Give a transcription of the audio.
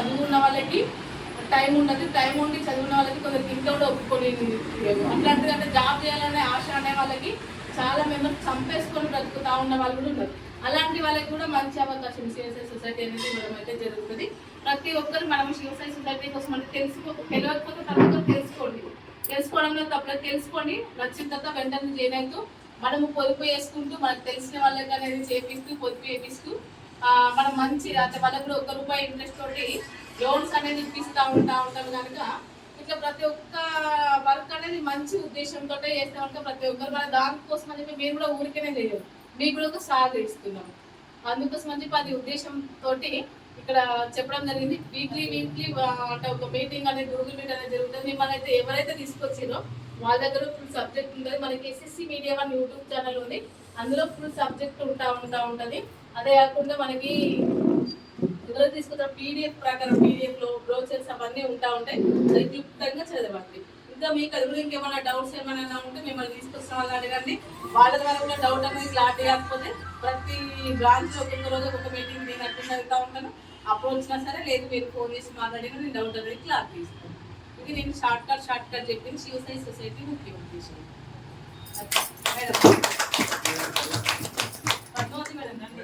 చదువు ఉన్న వాళ్ళకి టైం ఉండదు, టైం ఉండి చదివిన వాళ్ళకి కొందరికి ఇంట్లో కూడా ఒప్పుకొని అట్లాంటిది. అంటే జాబ్ చేయాలనే ఆశ అనే వాళ్ళకి చాలా మెంబర్స్ చంపేసుకొని బ్రతుకుతా ఉన్న వాళ్ళు కూడా ఉన్నారు. అలాంటి వాళ్ళకి కూడా మంచి అవకాశం సిఎస్ఐ సొసైటీ అనేది ఇవ్వడం అయితే జరుగుతుంది. ప్రతి ఒక్కరు మనం సిఎస్ఐ సొసైటీ కోసం అంటే తెలియకపోతే ప్రతి ఒక్కరు తెలుసుకోవడంలో తప్పలేదు. తెలుసుకోండి, నచ్చిన తర్వాత వెంటనే జాయిన్ అవుతూ మనము పొదుపు వేసుకుంటూ మనకు తెలిసిన వాళ్ళకి అనేది చేపిస్తూ పొదుపు వేపిస్తూ మనం మంచి అంటే వాళ్ళకి కూడా ₹1 ఇంట్రెస్ట్ తోటి లోన్స్ అనేది ఇప్పిస్తూ ఉంటాం కనుక ఇట్లా ప్రతి ఒక్క వర్క్ అనేది మంచి ఉద్దేశంతో చేస్తే కనుక ప్రతి ఒక్కరు మన దానికోసం అని చెప్పి మేము కూడా ఊరికేనే చేయము, మీకు కూడా ఒక సాగు ఇస్తున్నాము. అందుకోసం అని చెప్పి అది ఉద్దేశంతో ఇక్కడ చెప్పడం జరిగింది. వీక్లీ అంటే ఒక మీటింగ్ అనేది గూగుల్ మీట్ అనేది జరుగుతుంది. మిమ్మల్ని అయితే ఎవరైతే తీసుకొచ్చారో వాళ్ళ దగ్గర ఫుల్ సబ్జెక్ట్ ఉంటుంది. మనకి SSC media one YouTube channel ఉంది, అందులో ఫుల్ సబ్జెక్ట్ ఉంటుంది. అదే కాకుండా మనకి ఎవరో తీసుకొచ్చిన PDF ప్రకారం PDF లో బ్రోచర్స్ అవన్నీ ఉంటాయి. అది క్లుప్తంగా చదవండి. ఇంకా మీకు అది కూడా ఇంకేమైనా డౌట్స్ ఏమైనా ఉంటే మిమ్మల్ని తీసుకొచ్చిన వాళ్ళని అడగండి. వాళ్ళ ద్వారా కూడా డౌట్ అనేది క్లారిటీ కాకపోతే ప్రతి బ్రాంచ్ ఒక్కొక్క రోజు ఒక్కొక్క మీటింగ్ నేను అటెండ్ అవుతూ ఉంటాను. అప్పుడు వచ్చినా సరే లేదు మీరు ఫోన్ చేసి మాట్లాడినా నేను డౌట్ అనేది క్లారిటీ ఇస్తాను. ఇది నేను షార్ట్ కట్ చెప్పింది సిఎస్ఐ సొసైటీ ముఖ్య ఉద్దేశం. మేడం పద్మావతి మేడం రండి.